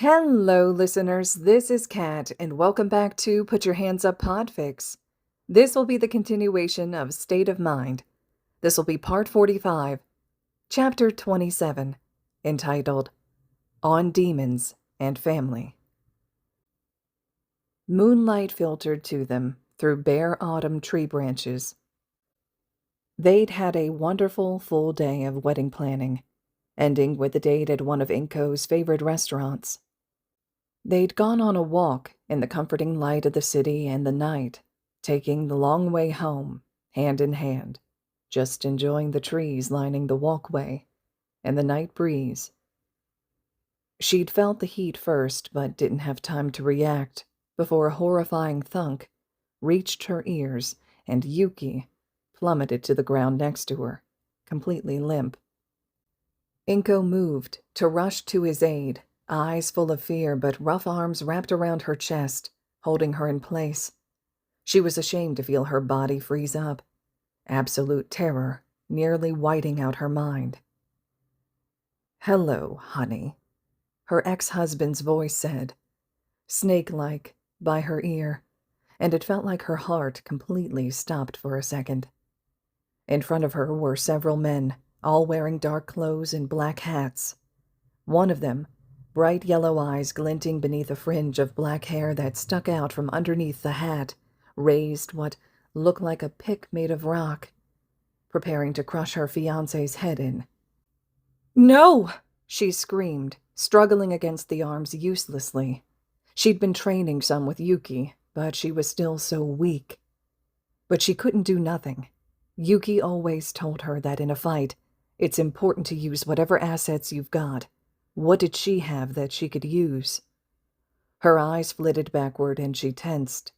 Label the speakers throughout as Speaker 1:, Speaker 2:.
Speaker 1: Hello, listeners. This is Kat, and welcome back to Put Your Hands Up Podfics. This will be the continuation of State of Mind. This will be Part 45, Chapter 27, entitled On Demons and Family. Moonlight filtered to them through bare autumn tree branches. They'd had a wonderful full day of wedding planning, ending with a date at one of Inko's favorite restaurants. They'd gone on a walk in the comforting light of the city and the night, taking the long way home, hand in hand, just enjoying the trees lining the walkway and the night breeze. She'd felt the heat first, but didn't have time to react before a horrifying thunk reached her ears and Yuki plummeted to the ground next to her, completely limp. Inko moved to rush to his aid, eyes full of fear but rough arms wrapped around her chest, holding her in place. She was ashamed to feel her body freeze up, absolute terror nearly whiting out her mind. "Hello, honey," her ex-husband's voice said, snake-like, by her ear, and it felt like her heart completely stopped for a second. In front of her were several men, all wearing dark clothes and black hats. One of them, bright yellow eyes glinting beneath a fringe of black hair that stuck out from underneath the hat, raised what looked like a pick made of rock, preparing to crush her fiancé's head in. "No!" she screamed, struggling against the arms uselessly. She'd been training some with Yuki, but she was still so weak. But she couldn't do nothing. Yuki always told her that in a fight, it's important to use whatever assets you've got. What did she have that she could use? Her eyes flitted backward and she tensed.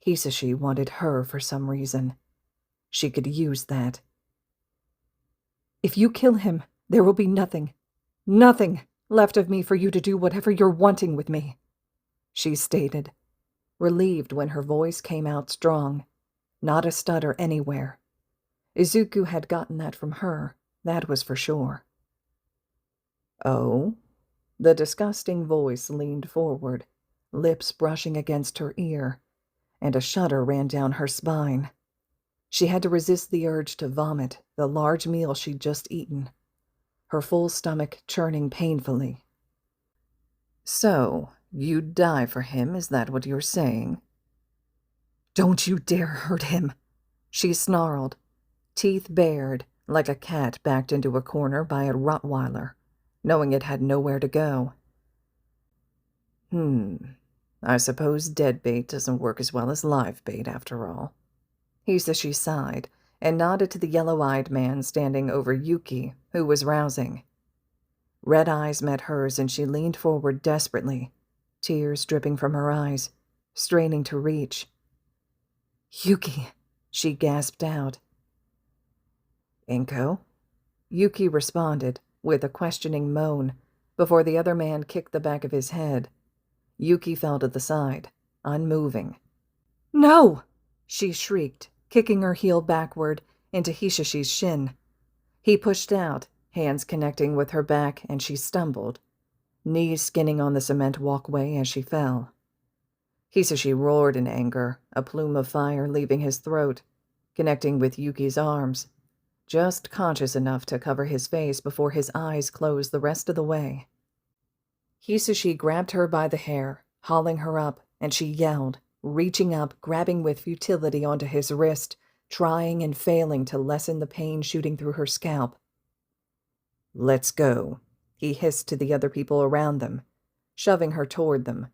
Speaker 1: Hisashi wanted her for some reason. She could use that. "If you kill him, there will be nothing left of me for you to do whatever you're wanting with me," she stated, relieved when her voice came out strong. Not a stutter anywhere. Izuku had gotten that from her, that was for sure. "Oh?" The disgusting voice leaned forward, lips brushing against her ear, and a shudder ran down her spine. She had to resist the urge to vomit the large meal she'd just eaten, her full stomach churning painfully. "So, you'd die for him, is that what you're saying?" "Don't you dare hurt him," she snarled, teeth bared like a cat backed into a corner by a Rottweiler, knowing it had nowhere to go. I suppose dead bait doesn't work as well as live bait after all." Hisashi sighed and nodded to the yellow-eyed man standing over Yuki, who was rousing. Red eyes met hers and she leaned forward desperately, tears dripping from her eyes, straining to reach. "Yuki," she gasped out. "Inko?" Yuki responded with a questioning moan before the other man kicked the back of his head. Yuki fell to the side, unmoving. "No!" she shrieked, kicking her heel backward into Hisashi's shin. He pushed out, hands connecting with her back, and she stumbled, knees skinning on the cement walkway as she fell. Hisashi roared in anger, a plume of fire leaving his throat, connecting with Yuki's arms, just conscious enough to cover his face before his eyes closed the rest of the way. Hisashi grabbed her by the hair, hauling her up, and she yelled, reaching up, grabbing with futility onto his wrist, trying and failing to lessen the pain shooting through her scalp. "Let's go," he hissed to the other people around them, shoving her toward them.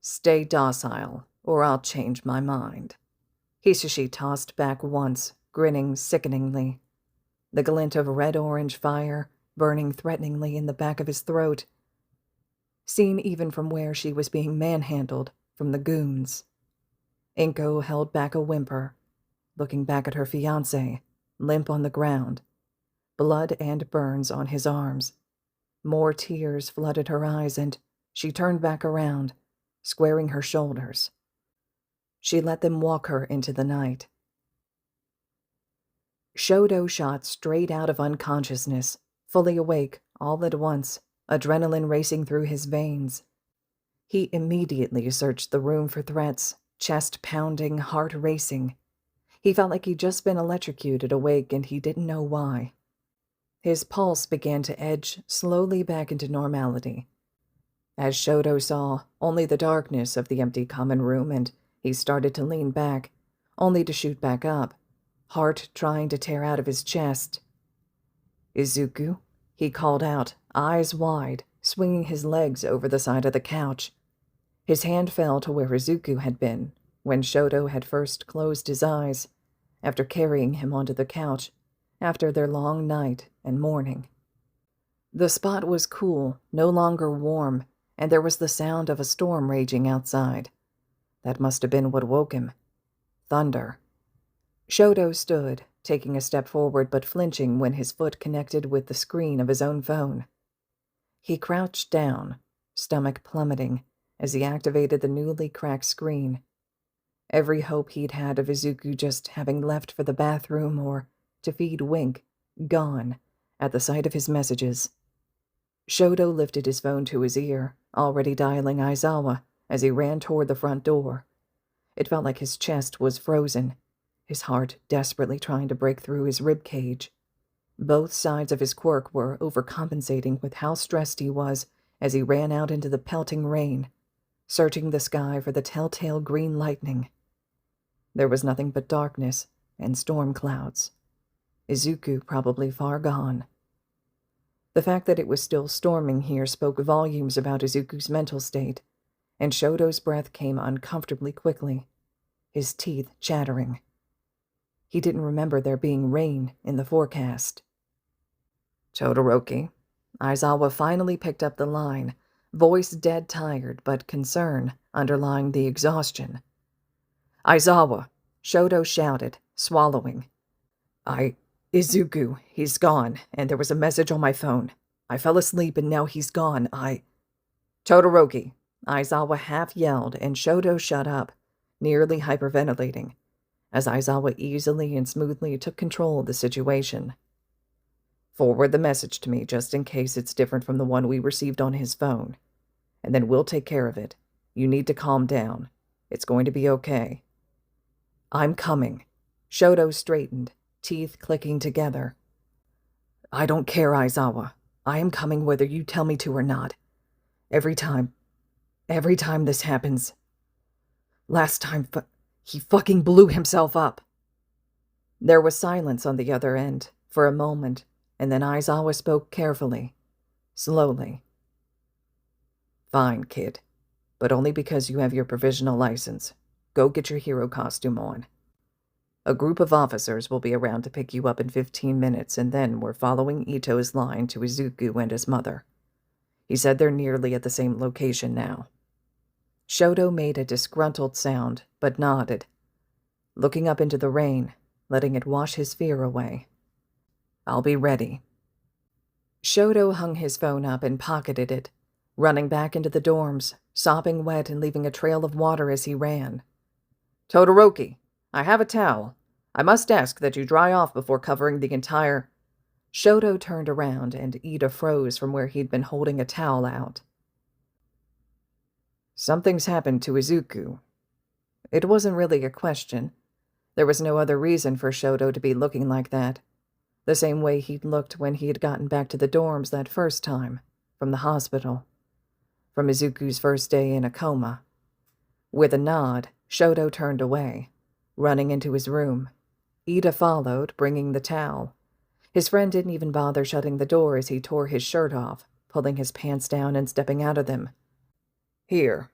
Speaker 1: "Stay docile, or I'll change my mind." Hisashi tossed back once, grinning sickeningly, the glint of red-orange fire burning threateningly in the back of his throat, seen even from where she was being manhandled from the goons. Inko held back a whimper, looking back at her fiancé, limp on the ground, blood and burns on his arms. More tears flooded her eyes and she turned back around, squaring her shoulders. She let them walk her into the night. Shoto shot straight out of unconsciousness, fully awake all at once, adrenaline racing through his veins. He immediately searched the room for threats, chest pounding, heart racing. He felt like he'd just been electrocuted awake and he didn't know why. His pulse began to edge slowly back into normality. As Shoto saw only the darkness of the empty common room, and he started to lean back, only to shoot back up, heart trying to tear out of his chest. "Izuku," he called out, eyes wide, swinging his legs over the side of the couch. His hand fell to where Izuku had been when Shoto had first closed his eyes, after carrying him onto the couch, after their long night and morning. The spot was cool, no longer warm, and there was the sound of a storm raging outside. That must have been what woke him. Thunder. Shoto stood, taking a step forward but flinching when his foot connected with the screen of his own phone. He crouched down, stomach plummeting, as he activated the newly cracked screen. Every hope he'd had of Izuku just having left for the bathroom or to feed Wink, gone, at the sight of his messages. Shoto lifted his phone to his ear, already dialing Aizawa, as he ran toward the front door. It felt like his chest was frozen, his heart desperately trying to break through his rib cage. Both sides of his quirk were overcompensating with how stressed he was as he ran out into the pelting rain, searching the sky for the telltale green lightning. There was nothing but darkness and storm clouds. Izuku probably far gone. The fact that it was still storming here spoke volumes about Izuku's mental state, and Shoto's breath came uncomfortably quickly, his teeth chattering. He didn't remember there being rain in the forecast. "Todoroki," Aizawa finally picked up the line, voice dead tired but concern underlying the exhaustion. "Aizawa," Shoto shouted, swallowing. Izuku, he's gone, and there was a message on my phone. I fell asleep and now he's gone. Todoroki," Aizawa half yelled, and Shoto shut up, nearly hyperventilating, as Aizawa easily and smoothly took control of the situation. "Forward the message to me just in case it's different from the one we received on his phone, and then we'll take care of it. You need to calm down. It's going to be okay." "I'm coming." Shoto straightened, teeth clicking together. "I don't care, Aizawa. I am coming whether you tell me to or not. Every time this happens. Last time, he fucking blew himself up." There was silence on the other end for a moment, and then Aizawa spoke carefully, slowly. "Fine, kid, but only because you have your provisional license. Go get your hero costume on. A group of officers will be around to pick you up in 15 minutes, and then we're following Ito's line to Izuku and his mother. He said they're nearly at the same location now." Shoto made a disgruntled sound, but nodded, looking up into the rain, letting it wash his fear away. "I'll be ready." Shoto hung his phone up and pocketed it, running back into the dorms, sopping wet and leaving a trail of water as he ran. "Todoroki, I have a towel. I must ask that you dry off before covering the entire—" Shoto turned around, and Ida froze from where he'd been holding a towel out. "Something's happened to Izuku." It wasn't really a question. There was no other reason for Shoto to be looking like that, the same way he'd looked when he had gotten back to the dorms that first time, from the hospital, from Izuku's first day in a coma. With a nod, Shoto turned away, running into his room. Ida followed, bringing the towel. His friend didn't even bother shutting the door as he tore his shirt off, pulling his pants down and stepping out of them. "Here."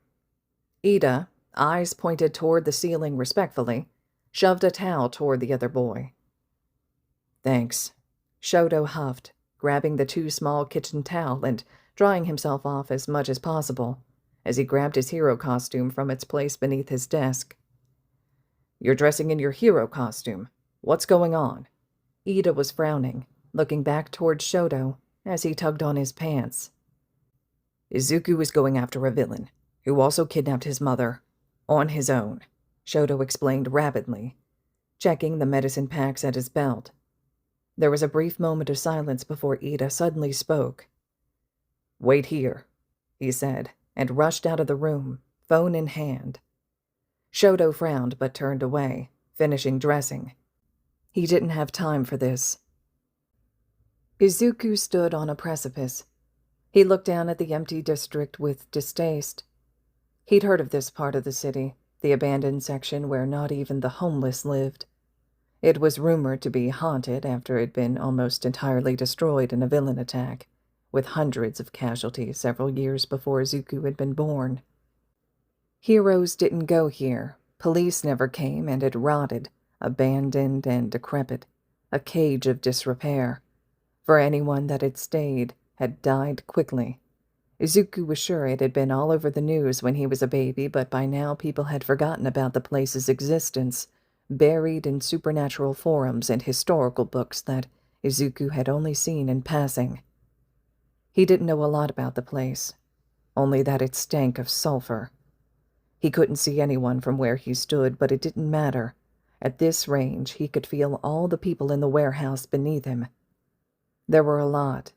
Speaker 1: Ida, eyes pointed toward the ceiling respectfully, shoved a towel toward the other boy. "Thanks." Shoto huffed, grabbing the too small kitchen towel and drying himself off as much as possible, as he grabbed his hero costume from its place beneath his desk. "You're dressing in your hero costume. What's going on?" Ida was frowning, looking back toward Shoto as he tugged on his pants. "Izuku is going after a villain, who also kidnapped his mother, on his own," Shoto explained rapidly, checking the medicine packs at his belt. There was a brief moment of silence before Ida suddenly spoke. "Wait here," he said, and rushed out of the room, phone in hand. Shoto frowned but turned away, finishing dressing. He didn't have time for this. Izuku stood on a precipice. He looked down at the empty district with distaste. He'd heard of this part of the city, the abandoned section where not even the homeless lived. It was rumored to be haunted after it had been almost entirely destroyed in a villain attack, with hundreds of casualties several years before Izuku had been born. Heroes didn't go here, police never came, and it rotted, abandoned and decrepit, a cage of disrepair. For anyone that had stayed, had died quickly. Izuku was sure it had been all over the news when he was a baby, but by now people had forgotten about the place's existence, buried in supernatural forums and historical books that Izuku had only seen in passing. He didn't know a lot about the place, only that it stank of sulfur. He couldn't see anyone from where he stood, but it didn't matter. At this range, he could feel all the people in the warehouse beneath him. There were a lot,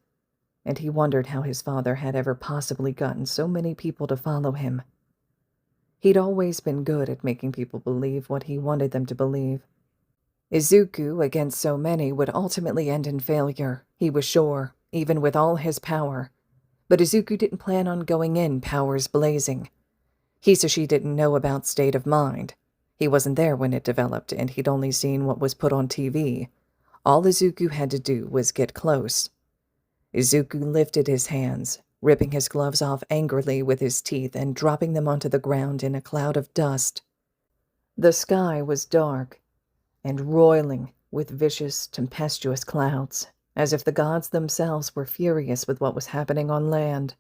Speaker 1: and he wondered how his father had ever possibly gotten so many people to follow him. He'd always been good at making people believe what he wanted them to believe. Izuku, against so many, would ultimately end in failure, he was sure, even with all his power. But Izuku didn't plan on going in powers blazing. Hisashi didn't know about State of Mind. He wasn't there when it developed, and he'd only seen what was put on TV. All Izuku had to do was get close. Izuku lifted his hands, ripping his gloves off angrily with his teeth and dropping them onto the ground in a cloud of dust. The sky was dark and roiling with vicious, tempestuous clouds, as if the gods themselves were furious with what was happening on land.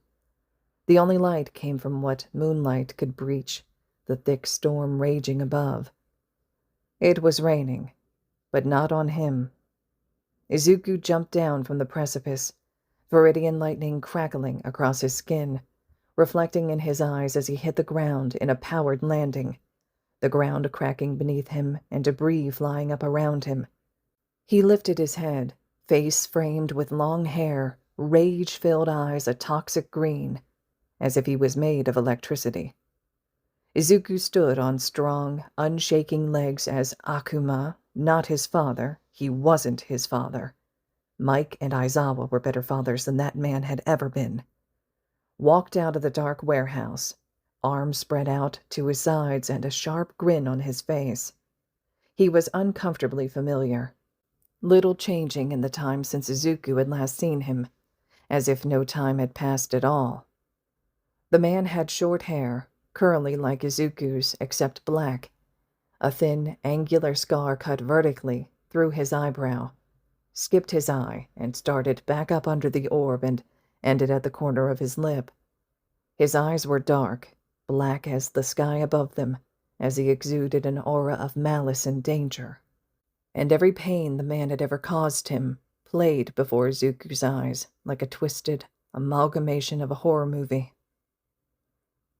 Speaker 1: The only light came from what moonlight could breach, the thick storm raging above. It was raining, but not on him. Izuku jumped down from the precipice, viridian lightning crackling across his skin, reflecting in his eyes as he hit the ground in a powered landing, the ground cracking beneath him and debris flying up around him. He lifted his head, face framed with long hair, rage-filled eyes a toxic green, as if he was made of electricity. Izuku stood on strong, unshaking legs as Akuma, not his father, he wasn't his father. Mike and Aizawa were better fathers than that man had ever been. Walked out of the dark warehouse, arms spread out to his sides and a sharp grin on his face. He was uncomfortably familiar, little changing in the time since Izuku had last seen him, as if no time had passed at all. The man had short hair, curly like Izuku's, except black, a thin, angular scar cut vertically through his eyebrow, skipped his eye and started back up under the orb and ended at the corner of his lip. His eyes were dark, black as the sky above them, as he exuded an aura of malice and danger. And every pain the man had ever caused him played before Izuku's eyes, like a twisted amalgamation of a horror movie.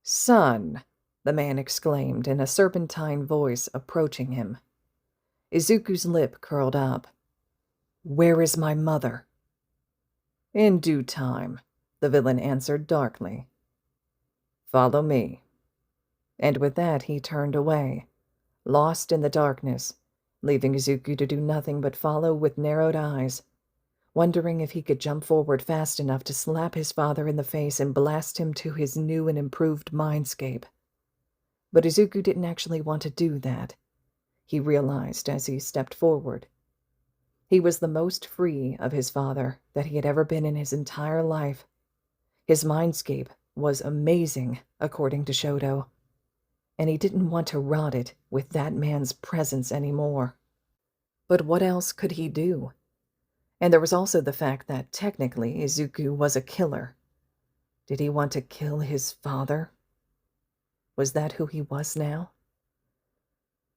Speaker 1: "Son," the man exclaimed in a serpentine voice approaching him. Izuku's lip curled up. "Where is my mother?" "In due time," the villain answered darkly. "Follow me." And with that he turned away, lost in the darkness, leaving Izuku to do nothing but follow with narrowed eyes, wondering if he could jump forward fast enough to slap his father in the face and blast him to his new and improved mindscape. But Izuku didn't actually want to do that, he realized as he stepped forward. He was the most free of his father that he had ever been in his entire life. His mindscape was amazing, according to Shoto, and he didn't want to rot it with that man's presence anymore. But what else could he do? And there was also the fact that technically Izuku was a killer. Did he want to kill his father? Was that who he was now?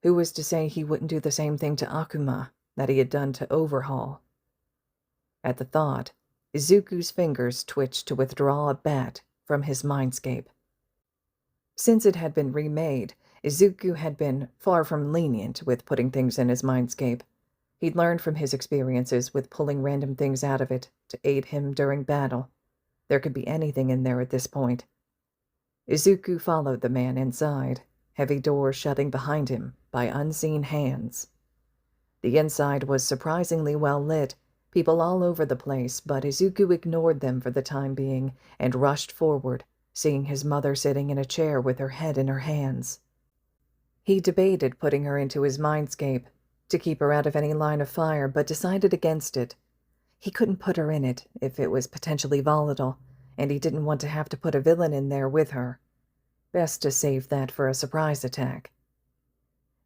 Speaker 1: Who was to say he wouldn't do the same thing to Akuma that he had done to Overhaul? At the thought, Izuku's fingers twitched to withdraw a bat from his mindscape. Since it had been remade, Izuku had been far from lenient with putting things in his mindscape. He'd learned from his experiences with pulling random things out of it to aid him during battle. There could be anything in there at this point. Izuku followed the man inside, heavy doors shutting behind him by unseen hands. The inside was surprisingly well lit, people all over the place, but Izuku ignored them for the time being and rushed forward, seeing his mother sitting in a chair with her head in her hands. He debated putting her into his mindscape to keep her out of any line of fire, but decided against it. He couldn't put her in it if it was potentially volatile, and he didn't want to have to put a villain in there with her. Best to save that for a surprise attack.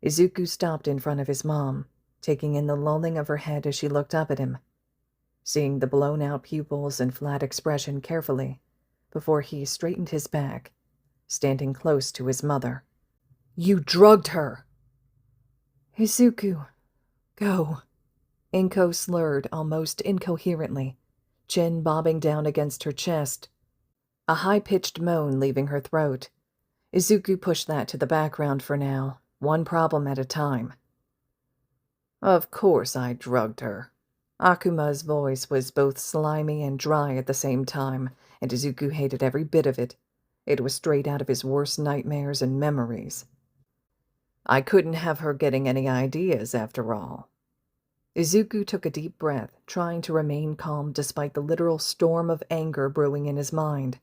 Speaker 1: Izuku stopped in front of his mom, taking in the lolling of her head as she looked up at him, seeing the blown-out pupils and flat expression carefully before he straightened his back, standing close to his mother. "You drugged her!" "Izuku, go." Inko slurred almost incoherently, chin bobbing down against her chest, a high-pitched moan leaving her throat. Izuku pushed that to the background for now, one problem at a time. "Of course I drugged her." Akuma's voice was both slimy and dry at the same time, and Izuku hated every bit of it. It was straight out of his worst nightmares and memories. "I couldn't have her getting any ideas, after all." Izuku took a deep breath, trying to remain calm despite the literal storm of anger brewing in his mind.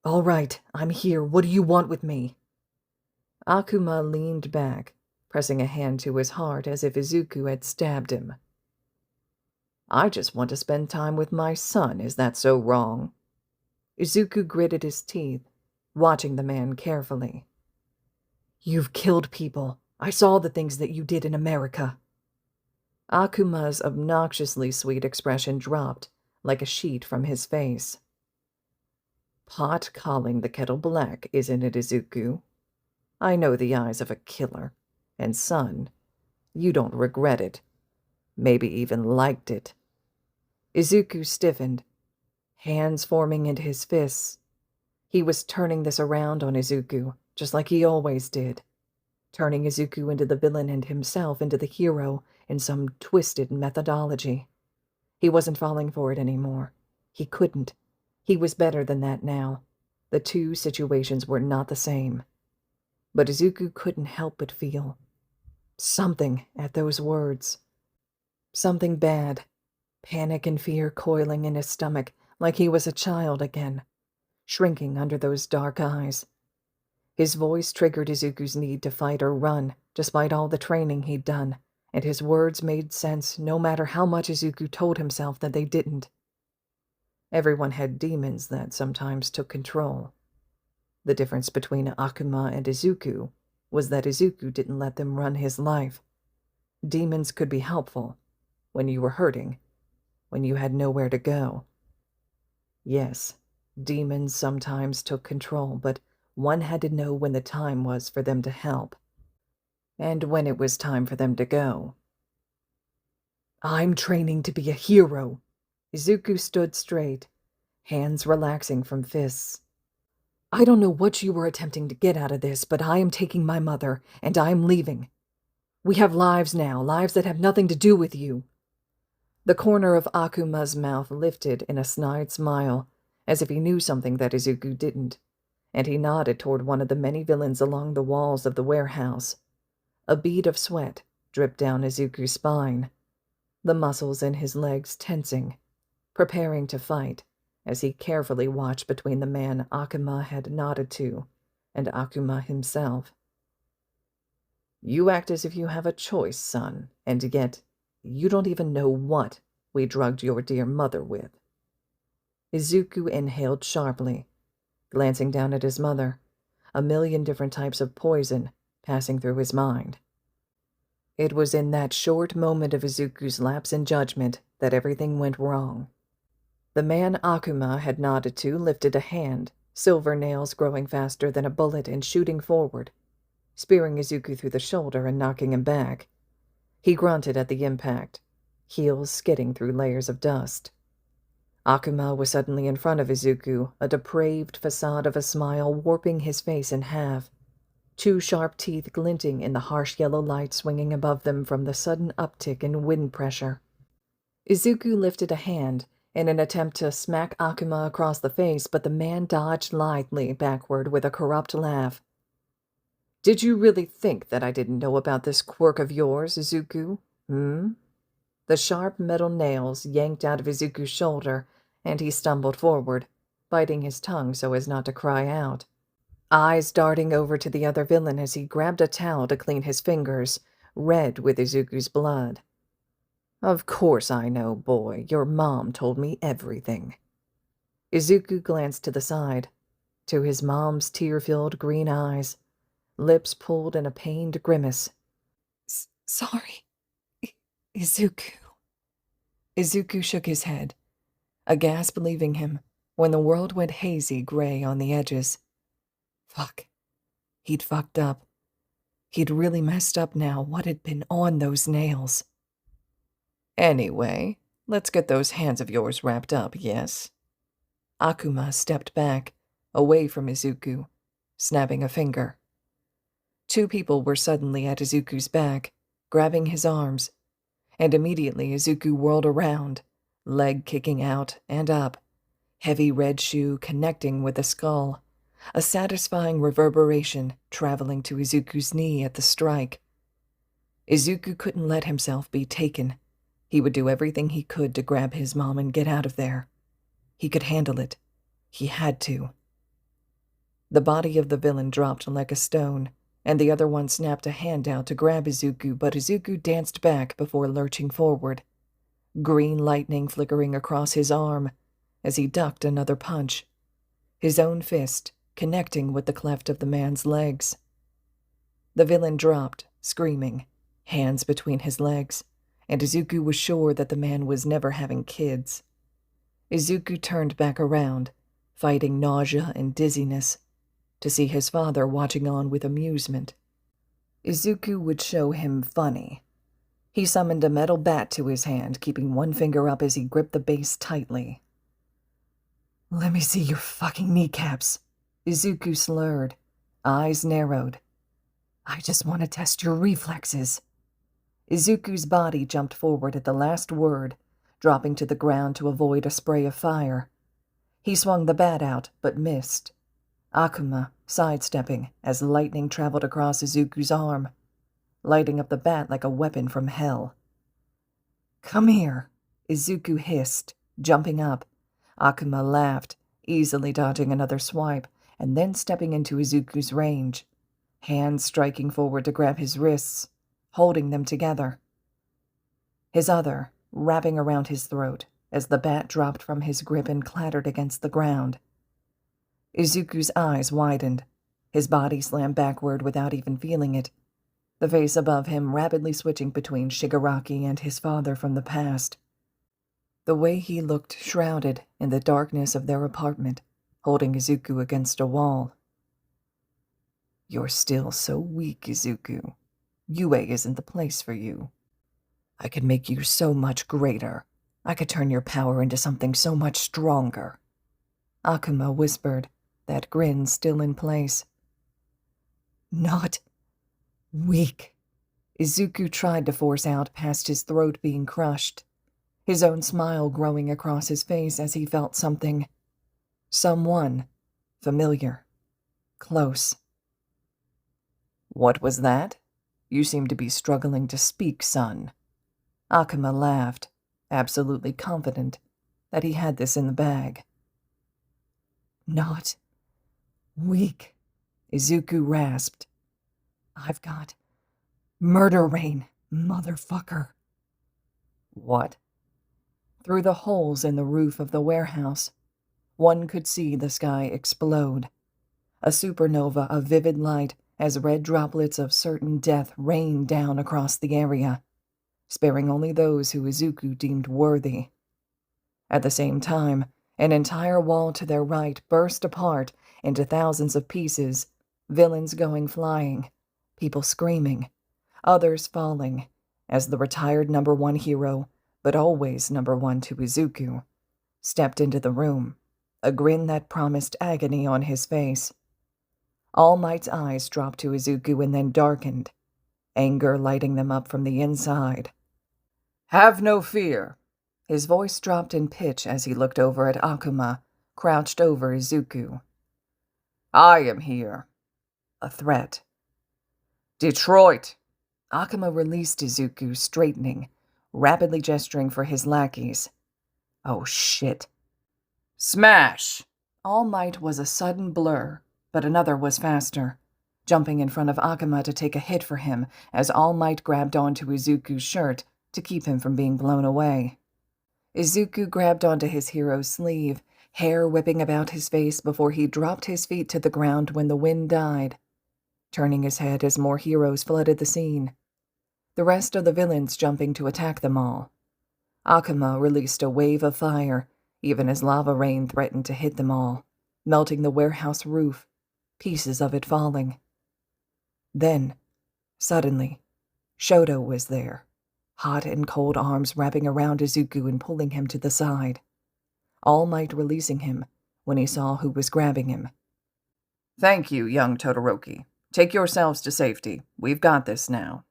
Speaker 1: "All right, I'm here. What do you want with me?" Akuma leaned back, pressing a hand to his heart as if Izuku had stabbed him. "I just want to spend time with my son. Is that so wrong?" Izuku gritted his teeth, watching the man carefully. "You've killed people. I saw the things that you did in America." Akuma's obnoxiously sweet expression dropped, like a sheet from his face. "Pot calling the kettle black, isn't it, Izuku? I know the eyes of a killer. And son, you don't regret it. Maybe even liked it." Izuku stiffened, hands forming into his fists. He was turning this around on Izuku, just like he always did. Turning Izuku into the villain and himself into the hero in some twisted methodology. He wasn't falling for it anymore. He couldn't. He was better than that now. The two situations were not the same. But Izuku couldn't help but feel something at those words. Something bad. Panic and fear coiling in his stomach like he was a child again, shrinking under those dark eyes. His voice triggered Izuku's need to fight or run, despite all the training he'd done, and his words made sense no matter how much Izuku told himself that they didn't. Everyone had demons that sometimes took control. The difference between Akuma and Izuku was that Izuku didn't let them run his life. Demons could be helpful when you were hurting, when you had nowhere to go. Yes, demons sometimes took control, but one had to know when the time was for them to help, and when it was time for them to go. "I'm training to be a hero." Izuku stood straight, hands relaxing from fists. "I don't know what you were attempting to get out of this, but I am taking my mother, and I am leaving. We have lives now, lives that have nothing to do with you." The corner of Akuma's mouth lifted in a snide smile, as if he knew something that Izuku didn't, and he nodded toward one of the many villains along the walls of the warehouse. A bead of sweat dripped down Izuku's spine, the muscles in his legs tensing, preparing to fight, as he carefully watched between the man Akuma had nodded to and Akuma himself. "You act as if you have a choice, son, and yet you don't even know what we drugged your dear mother with." Izuku inhaled sharply, glancing down at his mother, a million different types of poison passing through his mind. It was in that short moment of Izuku's lapse in judgment that everything went wrong. The man Akuma had nodded to lifted a hand, silver nails growing faster than a bullet and shooting forward, spearing Izuku through the shoulder and knocking him back. He grunted at the impact, heels skidding through layers of dust. Akuma was suddenly in front of Izuku, a depraved facade of a smile warping his face in half, two sharp teeth glinting in the harsh yellow light swinging above them from the sudden uptick in wind pressure. Izuku lifted a hand, in an attempt to smack Akuma across the face, but the man dodged lithely backward with a corrupt laugh. "Did you really think that I didn't know about this quirk of yours, Izuku? The sharp metal nails yanked out of Izuku's shoulder, and he stumbled forward, biting his tongue so as not to cry out, eyes darting over to the other villain as he grabbed a towel to clean his fingers, red with Izuku's blood. "Of course I know, boy. Your mom told me everything." Izuku glanced to the side, to his mom's tear-filled green eyes, lips pulled in a pained grimace. "Sorry, Izuku." Izuku shook his head, a gasp leaving him when the world went hazy gray on the edges. Fuck. He'd fucked up. He'd really messed up now. What had been on those nails? "Anyway, let's get those hands of yours wrapped up, yes?" Akuma stepped back, away from Izuku, snapping a finger. Two people were suddenly at Izuku's back, grabbing his arms, and immediately Izuku whirled around, leg kicking out and up, heavy red shoe connecting with the skull, a satisfying reverberation traveling to Izuku's knee at the strike. Izuku couldn't let himself be taken. He would do everything he could to grab his mom and get out of there. He could handle it. He had to. The body of the villain dropped like a stone, and the other one snapped a hand out to grab Izuku, but Izuku danced back before lurching forward, green lightning flickering across his arm as he ducked another punch, his own fist connecting with the cleft of the man's legs. The villain dropped, screaming, hands between his legs, and Izuku was sure that the man was never having kids. Izuku turned back around, fighting nausea and dizziness, to see his father watching on with amusement. Izuku would show him funny. He summoned a metal bat to his hand, keeping one finger up as he gripped the base tightly. "Let me see your fucking kneecaps," Izuku slurred, eyes narrowed. "I just want to test your reflexes." Izuku's body jumped forward at the last word, dropping to the ground to avoid a spray of fire. He swung the bat out, but missed. Akuma sidestepping as lightning traveled across Izuku's arm, lighting up the bat like a weapon from hell. "Come here," Izuku hissed, jumping up. Akuma laughed, easily dodging another swipe, and then stepping into Izuku's range, hands striking forward to grab his wrists, holding them together. His other wrapping around his throat as the bat dropped from his grip and clattered against the ground. Izuku's eyes widened, his body slammed backward without even feeling it, the face above him rapidly switching between Shigaraki and his father from the past. The way he looked shrouded in the darkness of their apartment, holding Izuku against a wall. "You're still so weak, Izuku. UA isn't the place for you. I could make you so much greater. I could turn your power into something so much stronger," Akuma whispered, that grin still in place. "Not weak," Izuku tried to force out past his throat being crushed, his own smile growing across his face as he felt someone, familiar, close. "What was that? You seem to be struggling to speak, son." Akuma laughed, absolutely confident that he had this in the bag. "Not weak," Izuku rasped. "I've got murder rain, motherfucker." "What?" Through the holes in the roof of the warehouse, one could see the sky explode. A supernova of vivid light as red droplets of certain death rained down across the area, sparing only those who Izuku deemed worthy. At the same time, an entire wall to their right burst apart into thousands of pieces, villains going flying, people screaming, others falling, as the retired #1 hero, but always #1 to Izuku, stepped into the room, a grin that promised agony on his face. All Might's eyes dropped to Izuku and then darkened, anger lighting them up from the inside. "Have no fear. His voice dropped in pitch as he looked over at Akuma, crouched over Izuku. I am here. A threat. Detroit! Akuma released Izuku, straightening, rapidly gesturing for his lackeys. Oh shit. Smash! All Might was a sudden blur, but another was faster, jumping in front of Akuma to take a hit for him as All Might grabbed onto Izuku's shirt to keep him from being blown away. Izuku grabbed onto his hero's sleeve, hair whipping about his face before he dropped his feet to the ground when the wind died, turning his head as more heroes flooded the scene, the rest of the villains jumping to attack them all. Akuma released a wave of fire, even as lava rain threatened to hit them all, melting the warehouse roof, pieces of it falling. Then, suddenly, Shoto was there, hot and cold arms wrapping around Izuku and pulling him to the side, All Might releasing him when he saw who was grabbing him. Thank you, young Todoroki. Take yourselves to safety. We've got this now.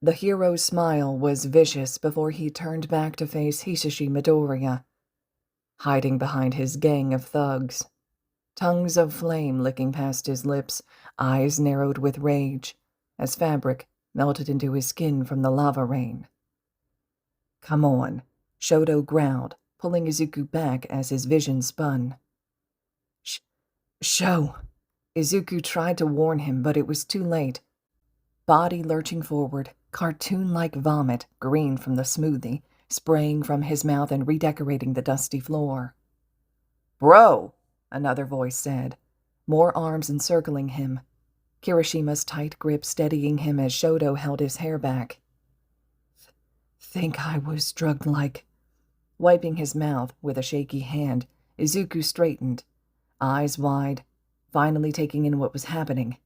Speaker 1: The hero's smile was vicious before he turned back to face Hisashi Midoriya, hiding behind his gang of thugs, tongues of flame licking past his lips, eyes narrowed with rage, as fabric melted into his skin from the lava rain. Come on, Shoto growled, pulling Izuku back as his vision spun. Sho! Izuku tried to warn him, but it was too late. Body lurching forward, cartoon-like vomit, green from the smoothie, spraying from his mouth and redecorating the dusty floor. Bro, another voice said, more arms encircling him, Kirishima's tight grip steadying him as Shoto held his hair back. Think I was drugged like... Wiping his mouth with a shaky hand, Izuku straightened, eyes wide, finally taking in what was happening,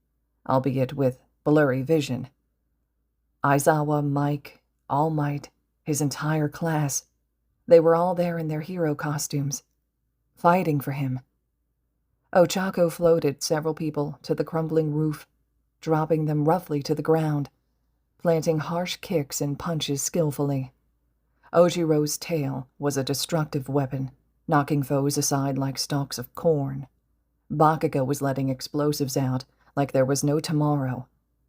Speaker 1: albeit with blurry vision. Aizawa, Mike, All Might, his entire class, they were all there in their hero costumes, fighting for him. Ochako floated several people to the crumbling roof, dropping them roughly to the ground, planting harsh kicks and punches skillfully. Ojiro's tail was a destructive weapon, knocking foes aside like stalks of corn. Bakugo was letting explosives out like there was no tomorrow,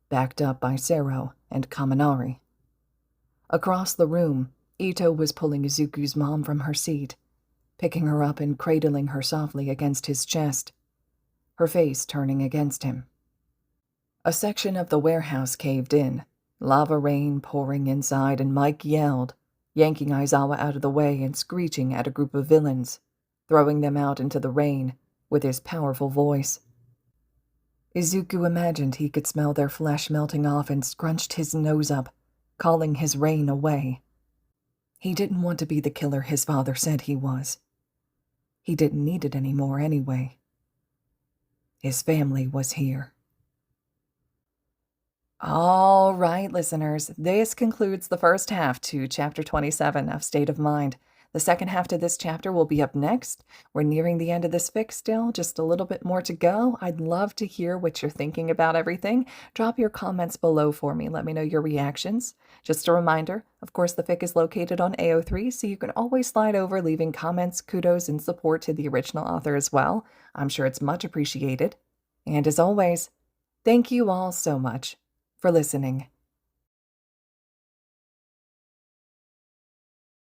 Speaker 1: backed up by Sero and Kaminari. Across the room, Ito was pulling Izuku's mom from her seat, picking her up and cradling her softly against his chest, her face turning against him. A section of the warehouse caved in, lava rain pouring inside, and Mike yelled, yanking Aizawa out of the way and screeching at a group of villains, throwing them out into the rain with his powerful voice. Izuku imagined he could smell their flesh melting off and scrunched his nose up, calling his reign away. He didn't want to be the killer his father said he was. He didn't need it anymore anyway. His family was here. All right, listeners, this concludes the first half to Chapter 27 of State of Mind. The second half to this chapter will be up next. We're nearing the end of this fic still, just a little bit more to go. I'd love to hear what you're thinking about everything. Drop your comments below for me. Let me know your reactions. Just a reminder, of course, the fic is located on AO3, so you can always slide over, leaving comments, kudos, and support to the original author as well. I'm sure it's much appreciated. And as always, thank you all so much for listening.